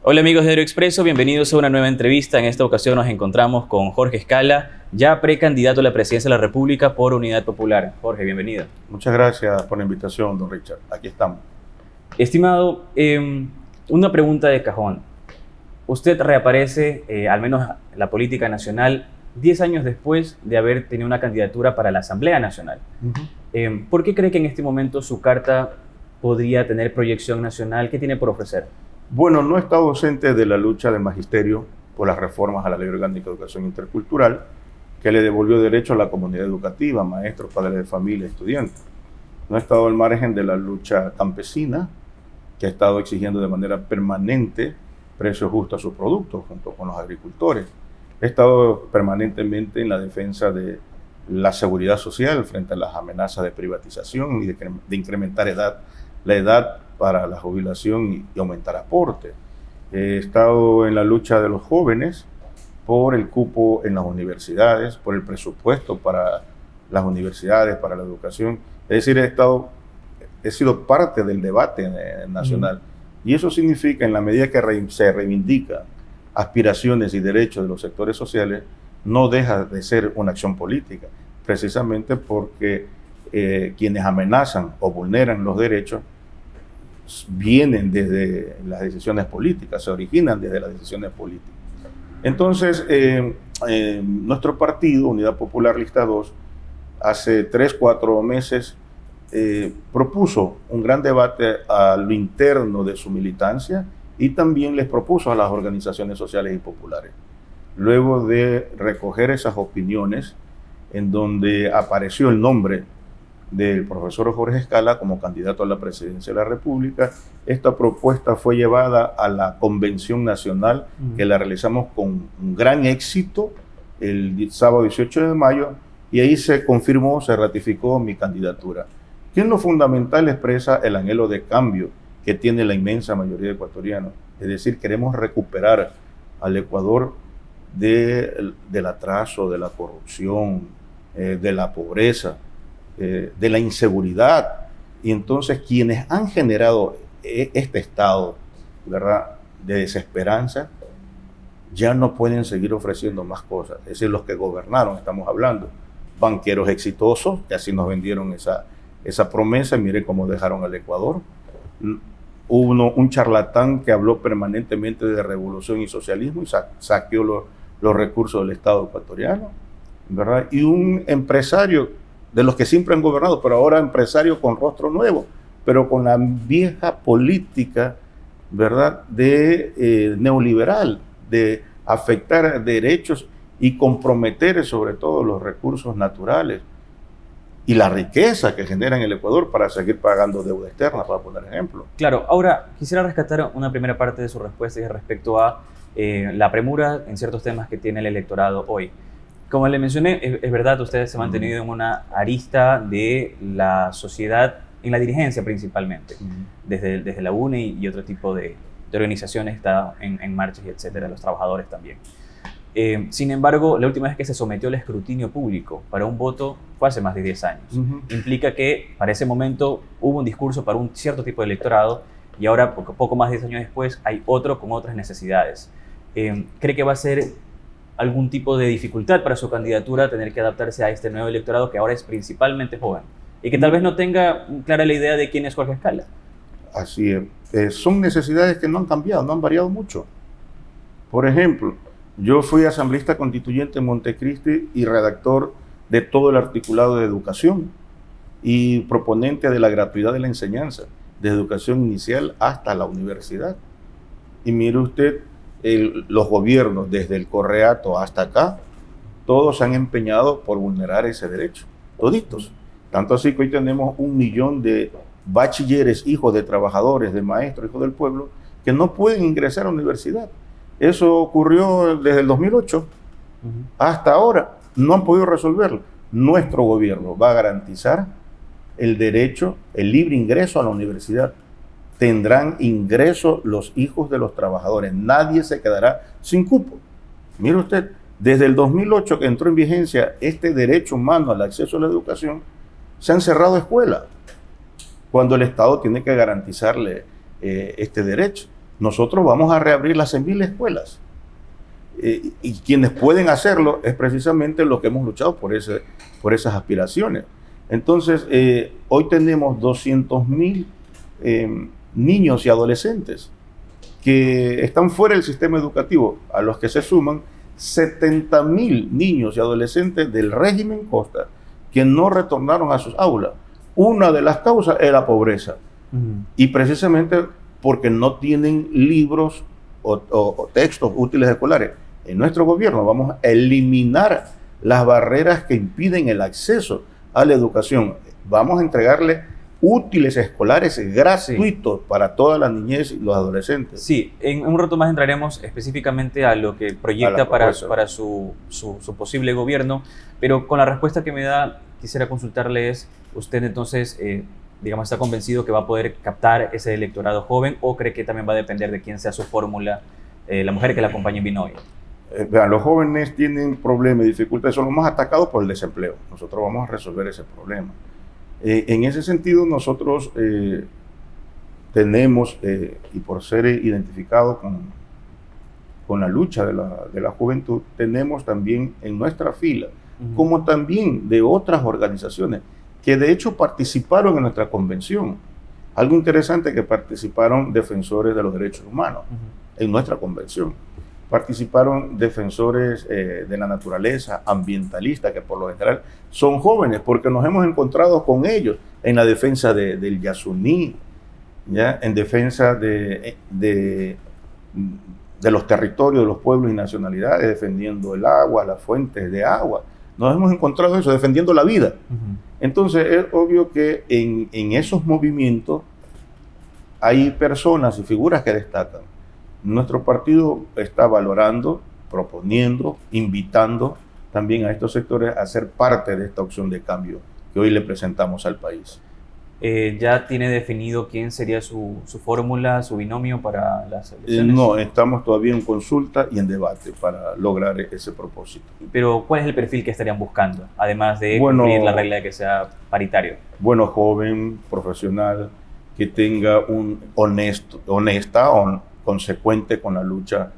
Hola amigos de Diario Expreso, bienvenidos a una nueva entrevista. En esta ocasión nos encontramos con Jorge Escala, ya precandidato a la presidencia de la República por Unidad Popular. Jorge, bienvenido. Muchas gracias por la invitación, don Richard. Aquí estamos. Estimado, una pregunta de cajón. Usted reaparece, al menos en la política nacional, 10 años después de haber tenido una candidatura para la Asamblea Nacional. ¿Por qué cree que en este momento su carta podría tener proyección nacional? ¿Qué tiene por ofrecer? Bueno, no he estado ausente de la lucha del magisterio por las reformas a la Ley Orgánica de Educación Intercultural, que le devolvió derecho a la comunidad educativa, maestros, padres de familia, estudiantes. No he estado al margen de la lucha campesina, que ha estado exigiendo de manera permanente precios justos a sus productos, junto con los agricultores. He estado permanentemente en la defensa de la seguridad social frente a las amenazas de privatización y de incrementar la edad para la jubilación y aumentar aportes. He estado en la lucha de los jóvenes por el cupo en las universidades, por el presupuesto para las universidades, para la educación. Es decir, he sido parte del debate nacional. Y eso significa, en la medida que se reivindican aspiraciones y derechos de los sectores sociales, no deja de ser una acción política, precisamente porque quienes amenazan o vulneran los derechos vienen desde las decisiones políticas, se originan desde las decisiones políticas. Entonces, nuestro partido, Unidad Popular Lista 2, hace 3-4 meses propuso un gran debate a lo interno de su militancia y también les propuso a las organizaciones sociales y populares. Luego de recoger esas opiniones, en donde apareció el nombre del profesor Jorge Escala como candidato a la presidencia de la República, esta propuesta fue llevada a la Convención Nacional, que la realizamos con un gran éxito el sábado 18 de mayo, y ahí se confirmó, se ratificó mi candidatura, que en lo fundamental expresa el anhelo de cambio que tiene la inmensa mayoría de ecuatorianos. Es decir, queremos recuperar al Ecuador del atraso, de la corrupción, de la pobreza, de la inseguridad. Y entonces quienes han generado este estado, ¿verdad?, de desesperanza, ya no pueden seguir ofreciendo más cosas. Es decir, los que gobernaron, estamos hablando, banqueros exitosos, que así nos vendieron esa promesa, y mire cómo dejaron al Ecuador. Hubo un charlatán que habló permanentemente de revolución y socialismo y saqueó los recursos del Estado ecuatoriano, ¿verdad? Y un empresario de los que siempre han gobernado, pero ahora empresario con rostro nuevo, pero con la vieja política, ¿verdad?, de neoliberal, de afectar derechos y comprometer sobre todo los recursos naturales y la riqueza que genera en el Ecuador para seguir pagando deuda externa, para poner ejemplo. Claro, ahora quisiera rescatar una primera parte de su respuesta y respecto a la premura en ciertos temas que tiene el electorado hoy. Como le mencioné, es verdad, ustedes se han mantenido en una arista de la sociedad, en la dirigencia principalmente, desde la UNE y otro tipo de organizaciones está en marchas y etcétera, los trabajadores también. Sin embargo, la última vez que se sometió al escrutinio público para un voto fue hace más de 10 años. Implica que para ese momento hubo un discurso para un cierto tipo de electorado y ahora, poco más de 10 años después, hay otro con otras necesidades. ¿Cree que va a ser algún tipo de dificultad para su candidatura tener que adaptarse a este nuevo electorado que ahora es principalmente joven y que tal vez no tenga clara la idea de quién es Jorge Escala? Así es. Son necesidades que no han cambiado, no han variado mucho. Por ejemplo, yo fui asambleísta constituyente en Montecristi y redactor de todo el articulado de educación y proponente de la gratuidad de la enseñanza, de educación inicial hasta la universidad. Y mire usted, los gobiernos, desde el Correato hasta acá, todos se han empeñado por vulnerar ese derecho, toditos. Tanto así que hoy tenemos 1 millón de bachilleres, hijos de trabajadores, de maestros, hijos del pueblo, que no pueden ingresar a la universidad. Eso ocurrió desde el 2008 hasta ahora. No han podido resolverlo. Nuestro gobierno va a garantizar el derecho, el libre ingreso a la universidad. Tendrán ingreso los hijos de los trabajadores. Nadie se quedará sin cupo. Mire usted, desde el 2008 que entró en vigencia este derecho humano al acceso a la educación, se han cerrado escuelas, cuando el Estado tiene que garantizarle este derecho. nosotros vamos a reabrir las 100.000 escuelas. Y quienes pueden hacerlo es precisamente lo que hemos luchado por esas aspiraciones. Entonces, hoy tenemos 200.000 niños y adolescentes que están fuera del sistema educativo, a los que se suman 70.000 niños y adolescentes del régimen Costa que no retornaron a sus aulas. Una de las causas es la pobreza. Y precisamente porque no tienen libros o textos útiles escolares. En nuestro gobierno vamos a eliminar las barreras que impiden el acceso a la educación. Vamos a entregarle útiles escolares gratuitos para toda la niñez y los adolescentes. Sí, en un rato más entraremos específicamente a lo que proyecta para su posible gobierno, pero con la respuesta que me da, quisiera consultarles, usted entonces, digamos, ¿está convencido que va a poder captar ese electorado joven o cree que también va a depender de quién sea su fórmula, la mujer que la acompañe en Binoy? Vean, los jóvenes tienen problemas y dificultades, son los más atacados por el desempleo. Nosotros vamos a resolver ese problema. En ese sentido, nosotros tenemos, y por ser identificados con la lucha de la juventud, tenemos también en nuestra fila, como también de otras organizaciones, que de hecho participaron en nuestra convención. Algo interesante, que participaron defensores de los derechos humanos en nuestra convención. Participaron defensores de la naturaleza, ambientalistas, que por lo general son jóvenes, porque nos hemos encontrado con ellos en la defensa del Yasuní, ¿ya? En defensa de los territorios de los pueblos y nacionalidades, defendiendo el agua, las fuentes de agua. Nos hemos encontrado eso, defendiendo la vida. Entonces es obvio que en esos movimientos hay personas y figuras que destacan. Nuestro partido está valorando, proponiendo, invitando también a estos sectores a ser parte de esta opción de cambio que hoy le presentamos al país. ¿Ya tiene definido quién sería su fórmula, su binomio para las elecciones? No, estamos todavía en consulta y en debate para lograr ese propósito. Pero, ¿cuál es el perfil que estarían buscando, además de cumplir la regla de que sea paritario? Bueno, joven, profesional, que tenga un consecuente con la lucha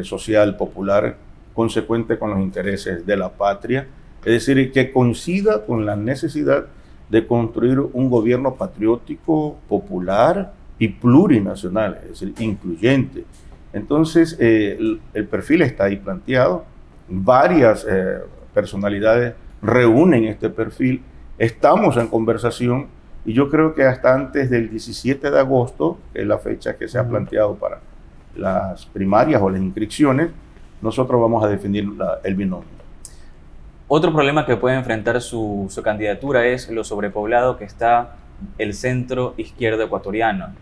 social, popular, consecuente con los intereses de la patria, es decir, que coincida con la necesidad de construir un gobierno patriótico, popular y plurinacional, es decir, incluyente. Entonces, el perfil está ahí planteado, varias personalidades reúnen este perfil, estamos en conversación, y yo creo que hasta antes del 17 de agosto, que es la fecha que se ha planteado para las primarias o las inscripciones, nosotros vamos a definir el binomio. Otro problema que puede enfrentar su candidatura es lo sobrepoblado que está el centro izquierdo ecuatoriano.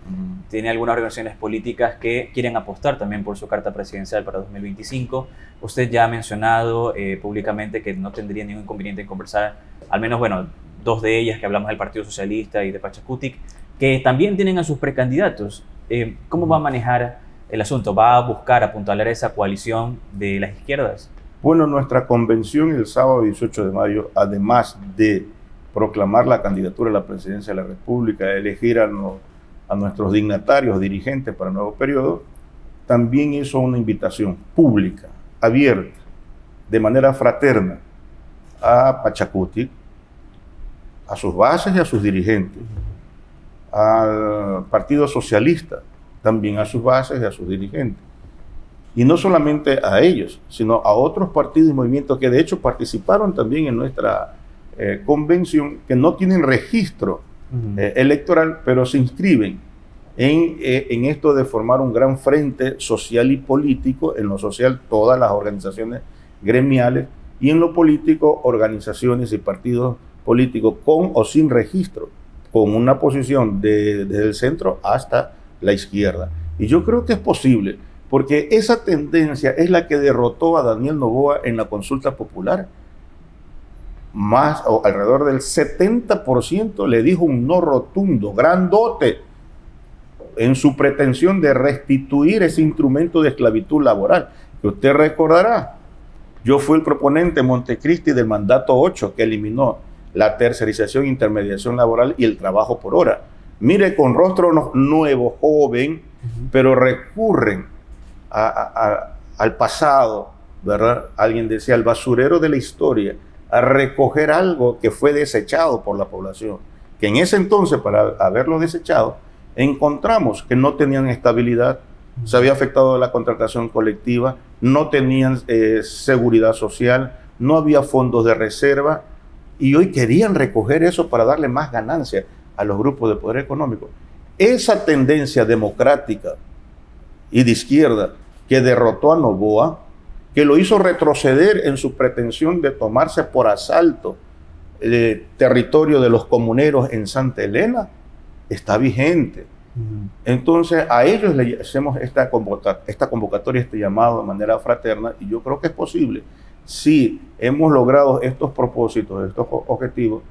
Tiene algunas organizaciones políticas que quieren apostar también por su carta presidencial para 2025. Usted ya ha mencionado públicamente que no tendría ningún inconveniente en conversar, al menos, bueno, dos de ellas, que hablamos del Partido Socialista y de Pachacutic, que también tienen a sus precandidatos. ¿Cómo va a manejar el asunto? ¿Va a buscar apuntalar esa coalición de las izquierdas? Bueno, nuestra convención el sábado 18 de mayo, además de proclamar la candidatura a la presidencia de la República, elegir a nuestros dignatarios, dirigentes para el nuevo periodo, también hizo una invitación pública, abierta, de manera fraterna, a Pachacutic, a sus bases y a sus dirigentes, al Partido Socialista, también a sus bases y a sus dirigentes. Y no solamente a ellos, sino a otros partidos y movimientos que de hecho participaron también en nuestra convención, que no tienen registro electoral, pero se inscriben en esto de formar un gran frente social y político. En lo social, todas las organizaciones gremiales, y en lo político, organizaciones y partidos políticos con o sin registro, con una posición desde el centro hasta la izquierda. Y yo creo que es posible, porque esa tendencia es la que derrotó a Daniel Noboa en la consulta popular. Más o alrededor del 70% le dijo un no rotundo, grandote, en su pretensión de restituir ese instrumento de esclavitud laboral, que usted recordará. Yo fui el proponente en Montecristi del mandato 8, que eliminó la tercerización, intermediación laboral y el trabajo por hora. Mire, con rostro nuevo, joven, pero recurren al pasado, ¿verdad? Alguien decía, al basurero de la historia, a recoger algo que fue desechado por la población, que en ese entonces, para haberlo desechado, encontramos que no tenían estabilidad, se había afectado la contratación colectiva, no tenían seguridad social, no había fondos de reserva, y hoy querían recoger eso para darle más ganancia a los grupos de poder económico. Esa tendencia democrática y de izquierda que derrotó a Noboa, que lo hizo retroceder en su pretensión de tomarse por asalto el territorio de los comuneros en Santa Elena, está vigente. Entonces a ellos le hacemos esta convocatoria, este llamado de manera fraterna, y yo creo que es posible. Si hemos logrado estos propósitos, estos objetivos,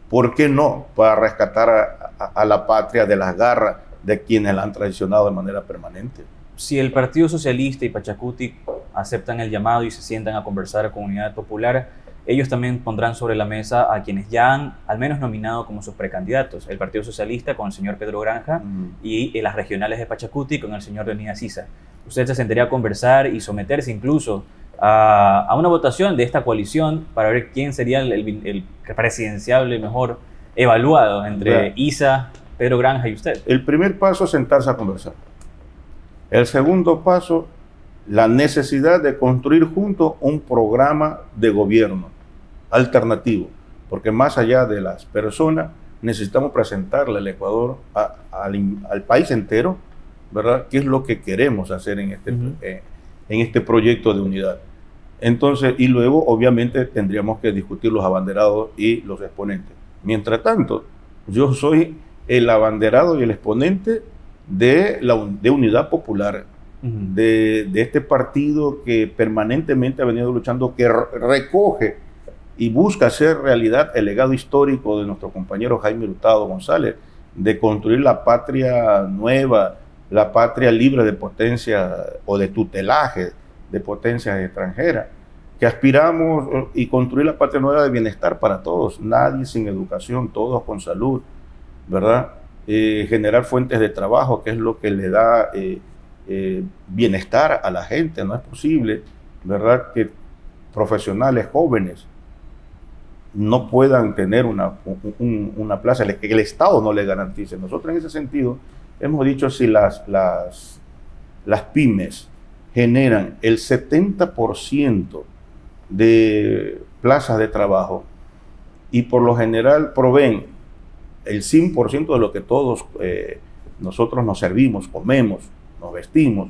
¿por qué no para rescatar a la patria de las garras de quienes la han traicionado de manera permanente? Si el Partido Socialista y Pachacuti aceptan el llamado y se sientan a conversar con Unidad Popular, ellos también pondrán sobre la mesa a quienes ya han al menos nominado como sus precandidatos. El Partido Socialista con el señor Pedro Granja y las regionales de Pachacuti con el señor Leonidas Issa. ¿Usted se sentaría a conversar y someterse incluso a una votación de esta coalición para ver quién sería el presidenciable mejor evaluado entre Issa, Pedro Granja y usted? El primer paso es sentarse a conversar. El segundo paso, la necesidad de construir juntos un programa de gobierno alternativo, porque más allá de las personas, necesitamos presentarle al Ecuador, al país entero, ¿verdad?, qué es lo que queremos hacer en este proyecto de unidad. Entonces, y luego, obviamente, tendríamos que discutir los abanderados y los exponentes. Mientras tanto, yo soy el abanderado y el exponente de Unidad Popular, de este partido que permanentemente ha venido luchando, que recoge y busca hacer realidad el legado histórico de nuestro compañero Jaime Hurtado González, de construir la patria nueva, la patria libre de potencia o de tutelaje de potencias extranjeras, que aspiramos y construir la patria nueva de bienestar para todos, nadie sin educación, todos con salud, ¿verdad? Generar fuentes de trabajo, que es lo que le da bienestar a la gente. No es posible, ¿verdad?, que profesionales jóvenes no puedan tener una plaza, que el Estado no le garantice. Nosotros en ese sentido hemos dicho, si las pymes generan el 70% de plazas de trabajo y por lo general proveen el 100% de lo que todos nosotros nos servimos, comemos, nos vestimos,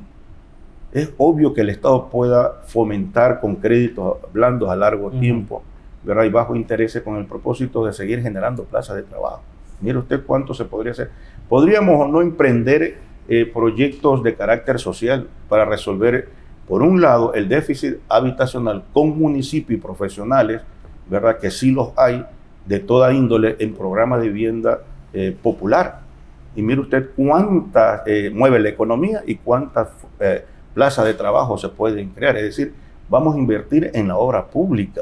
es obvio que el Estado pueda fomentar con créditos blandos a largo tiempo, ¿verdad?, y bajo interés, con el propósito de seguir generando plazas de trabajo. Mire usted cuánto se podría hacer. Podríamos o no emprender proyectos de carácter social para resolver, por un lado, el déficit habitacional con municipios y profesionales, ¿verdad?, que sí los hay de toda índole en programas de vivienda popular. Y mire usted cuántas mueve la economía y cuántas plazas de trabajo se pueden crear. Es decir, vamos a invertir en la obra pública.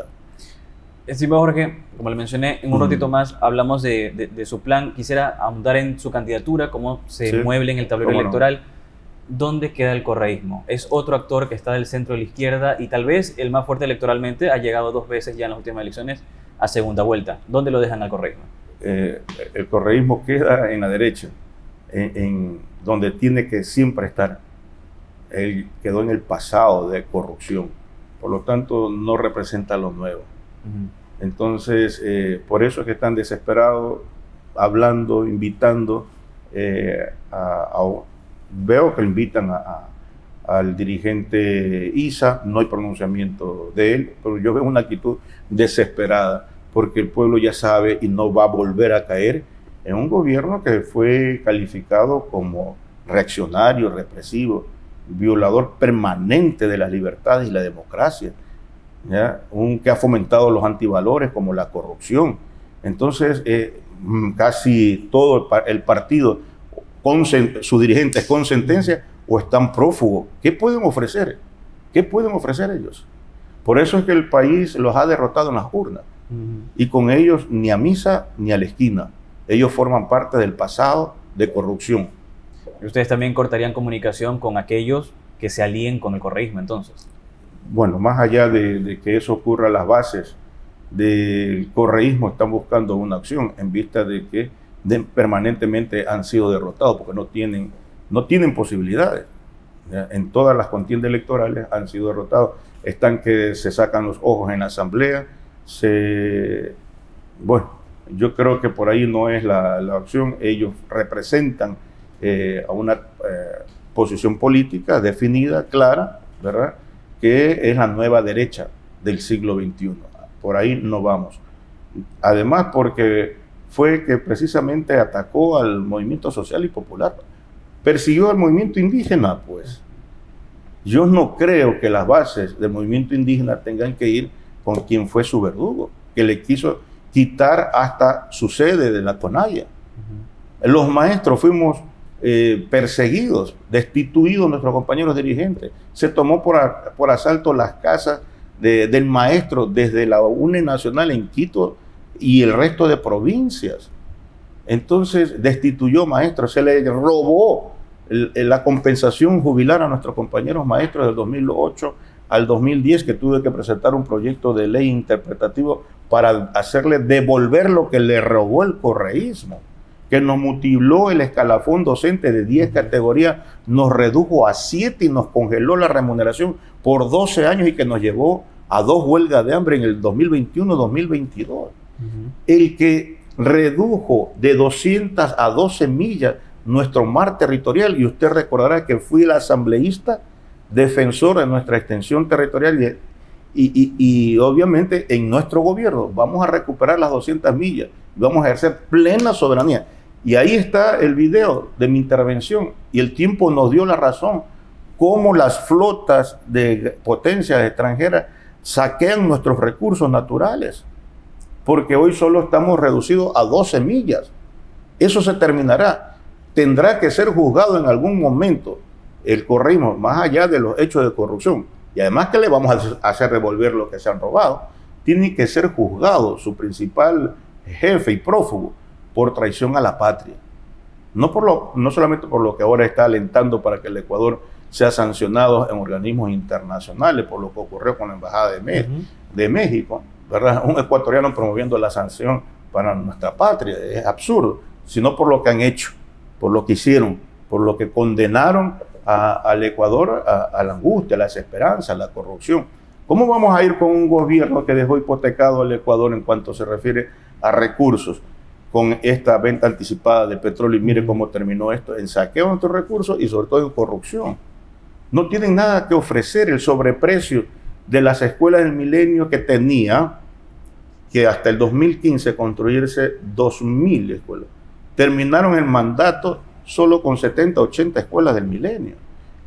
Estimado Jorge, como le mencioné, en un ratito más hablamos de su plan. Quisiera ahondar en su candidatura, cómo se mueve en el tablero electoral. ¿Dónde queda el correísmo? Es otro actor que está del centro de la izquierda y tal vez el más fuerte electoralmente. Ha llegado 2 veces ya en las últimas elecciones a segunda vuelta. ¿Dónde lo dejan al correísmo? El correísmo queda en la derecha, en donde tiene que siempre estar. Él quedó en el pasado de corrupción, por lo tanto no representa lo nuevo. Entonces, por eso es que están desesperados, hablando, invitando. Veo que invitan al dirigente Issa, no hay pronunciamiento de él, pero yo veo una actitud desesperada, porque el pueblo ya sabe y no va a volver a caer en un gobierno que fue calificado como reaccionario, represivo, violador permanente de las libertades y la democracia, ¿ya? Que ha fomentado los antivalores como la corrupción. Entonces, casi todo el partido, sus dirigentes con sentencia, o están prófugos. ¿Qué pueden ofrecer? ¿Qué pueden ofrecer ellos? Por eso es que el país los ha derrotado en las urnas. Y con ellos ni a misa ni a la esquina. Ellos forman parte del pasado de corrupción. Ustedes también cortarían comunicación con aquellos que se alíen con el correísmo, entonces. Bueno, más allá de que eso ocurra, las bases del correísmo están buscando una acción en vista de que permanentemente han sido derrotados porque no tienen posibilidades. ¿Ya? En todas las contiendas electorales han sido derrotados. Están que se sacan los ojos en la asamblea. Bueno, yo creo que por ahí no es la opción. Ellos representan a una posición política definida, clara, ¿verdad?, que es la nueva derecha del siglo XXI. Por ahí no vamos. Además, porque fue que precisamente atacó al movimiento social y popular. Persiguió al movimiento indígena, pues. Yo no creo que las bases del movimiento indígena tengan que ir con quien fue su verdugo, que le quiso quitar hasta su sede de la Tonalla. Los maestros fuimos perseguidos, destituidos nuestros compañeros dirigentes. Se tomó por asalto las casas del maestro desde la UNE Nacional en Quito y el resto de provincias. Entonces destituyó maestros, se le robó la compensación jubilar a nuestros compañeros maestros del 2008 al 2010, que tuve que presentar un proyecto de ley interpretativo para hacerle devolver lo que le robó el correísmo, que nos mutiló el escalafón docente de 10 categorías, nos redujo a 7 y nos congeló la remuneración por 12 años y que nos llevó a 2 huelgas de hambre en el 2021-2022. El que redujo de 200 a 12 millas nuestro mar territorial, y usted recordará que fui el asambleísta defensor de nuestra extensión territorial y obviamente en nuestro gobierno vamos a recuperar las 200 millas, vamos a ejercer plena soberanía. Y ahí está el video de mi intervención y el tiempo nos dio la razón, cómo las flotas de potencias extranjeras saquean nuestros recursos naturales, porque hoy solo estamos reducidos a 12 millas. Eso se terminará. Tendrá que ser juzgado en algún momento el correísmo, más allá de los hechos de corrupción. Y además que le vamos a hacer devolver lo que se han robado, tiene que ser juzgado su principal jefe y prófugo por traición a la patria. No solamente por lo que ahora está alentando para que el Ecuador sea sancionado en organismos internacionales, por lo que ocurrió con la Embajada de México, ¿verdad? Un ecuatoriano promoviendo la sanción para nuestra patria, es absurdo, sino por lo que han hecho, por lo que hicieron, por lo que condenaron al Ecuador a la angustia, a la desesperanza, a la corrupción. ¿Cómo vamos a ir con un gobierno que dejó hipotecado al Ecuador en cuanto se refiere a recursos con esta venta anticipada de petróleo? Y mire cómo terminó esto, en saqueo de nuestros recursos y sobre todo en corrupción. No tienen nada que ofrecer. El sobreprecio de las escuelas del milenio, que tenía que hasta el 2015 construirse 2.000 escuelas. Terminaron el mandato solo con 70, 80 escuelas del milenio.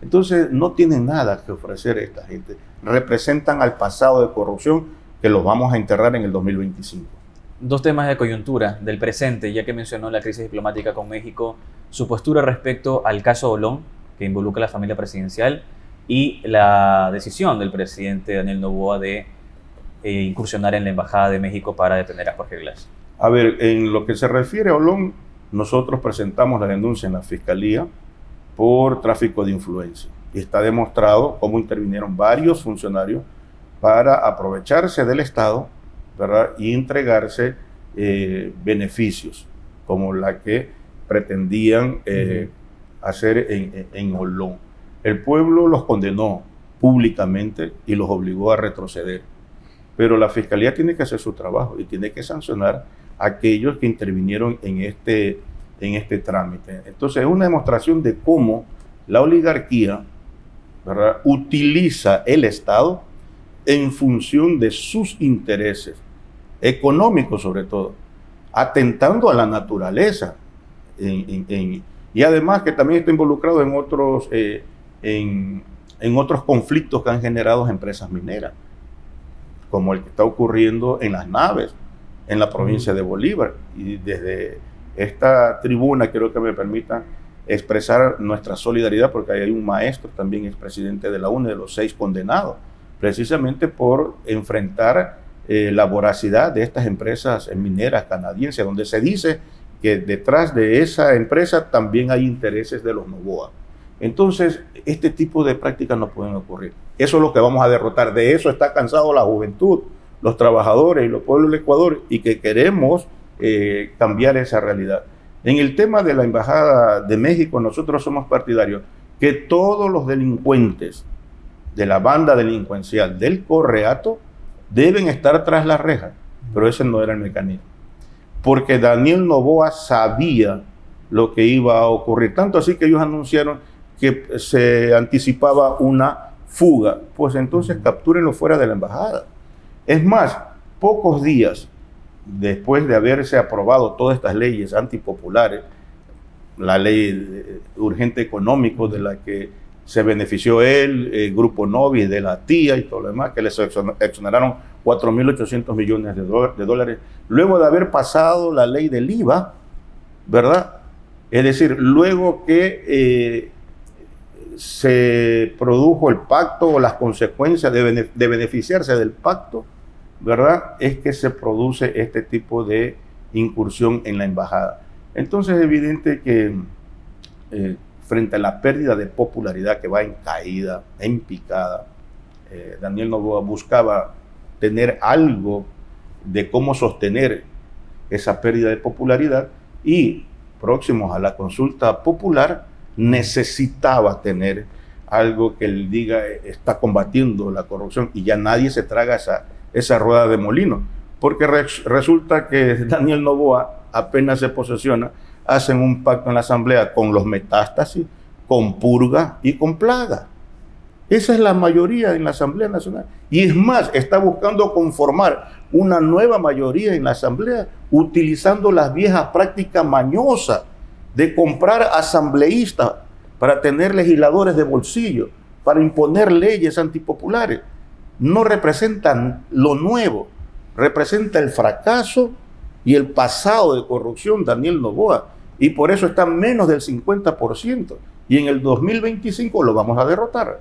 Entonces no tienen nada que ofrecer esta gente. Representan al pasado de corrupción que los vamos a enterrar en el 2025. Dos temas de coyuntura del presente, ya que mencionó la crisis diplomática con México, su postura respecto al caso Olón, que involucra a la familia presidencial, y la decisión del presidente Daniel Noboa de incursionar en la Embajada de México para detener a Jorge Glass. A ver, en lo que se refiere a Olón, nosotros presentamos la denuncia en la Fiscalía por tráfico de influencia. Y está demostrado cómo intervinieron varios funcionarios para aprovecharse del Estado, ¿verdad?, y entregarse beneficios, como la que pretendían hacer en Olón. El pueblo los condenó públicamente y los obligó a retroceder. Pero la Fiscalía tiene que hacer su trabajo y tiene que sancionar a aquellos que intervinieron en este trámite. Entonces es una demostración de cómo la oligarquía, ¿verdad?, utiliza el Estado en función de sus intereses económicos, sobre todo, atentando a la naturaleza. Y además que también está involucrado en otros conflictos que han generado empresas mineras, como el que está ocurriendo en las naves, en la provincia de Bolívar. Y desde esta tribuna quiero que me permitan expresar nuestra solidaridad, porque hay un maestro, también expresidente de la UNE, de los 6 condenados, precisamente por enfrentar la voracidad de estas empresas mineras canadienses, donde se dice que detrás de esa empresa también hay intereses de los Noboa. Entonces, este tipo de prácticas no pueden ocurrir. Eso es lo que vamos a derrotar. De eso está cansado la juventud, los trabajadores y los pueblos del Ecuador, y que queremos cambiar esa realidad. En el tema de la Embajada de México, nosotros somos partidarios que todos los delincuentes de la banda delincuencial del Correato deben estar tras las rejas, pero ese no era el mecanismo. Porque Daniel Noboa sabía lo que iba a ocurrir, tanto así que ellos anunciaron que se anticipaba una fuga. Pues entonces captúrenlo fuera de la embajada. Es más, pocos días después de haberse aprobado todas estas leyes antipopulares, la ley urgente económico de la que se benefició él, el Grupo Novi, de la tía y todo lo demás, que les exoneraron 4.800 millones de dólares, luego de haber pasado la ley del IVA, ¿verdad? Es decir, luego que se produjo el pacto o las consecuencias de beneficiarse del pacto, ¿verdad? Es que se produce este tipo de incursión en la embajada. Entonces es evidente que frente a la pérdida de popularidad que va en caída, en picada, Daniel Noboa buscaba tener algo de cómo sostener esa pérdida de popularidad, y próximos a la consulta popular necesitaba tener algo que él diga está combatiendo la corrupción, y ya nadie se traga esa rueda de molino, porque resulta que Daniel Noboa apenas se posesiona, hacen un pacto en la asamblea con los metástasis, con purga y con plaga. Esa es la mayoría en la Asamblea Nacional. Y es más, está buscando conformar una nueva mayoría en la Asamblea utilizando las viejas prácticas mañosas de comprar asambleístas para tener legisladores de bolsillo, para imponer leyes antipopulares. No representan lo nuevo, representa el fracaso y el pasado de corrupción Daniel Noboa, y por eso está menos del 50%, y en el 2025 lo vamos a derrotar.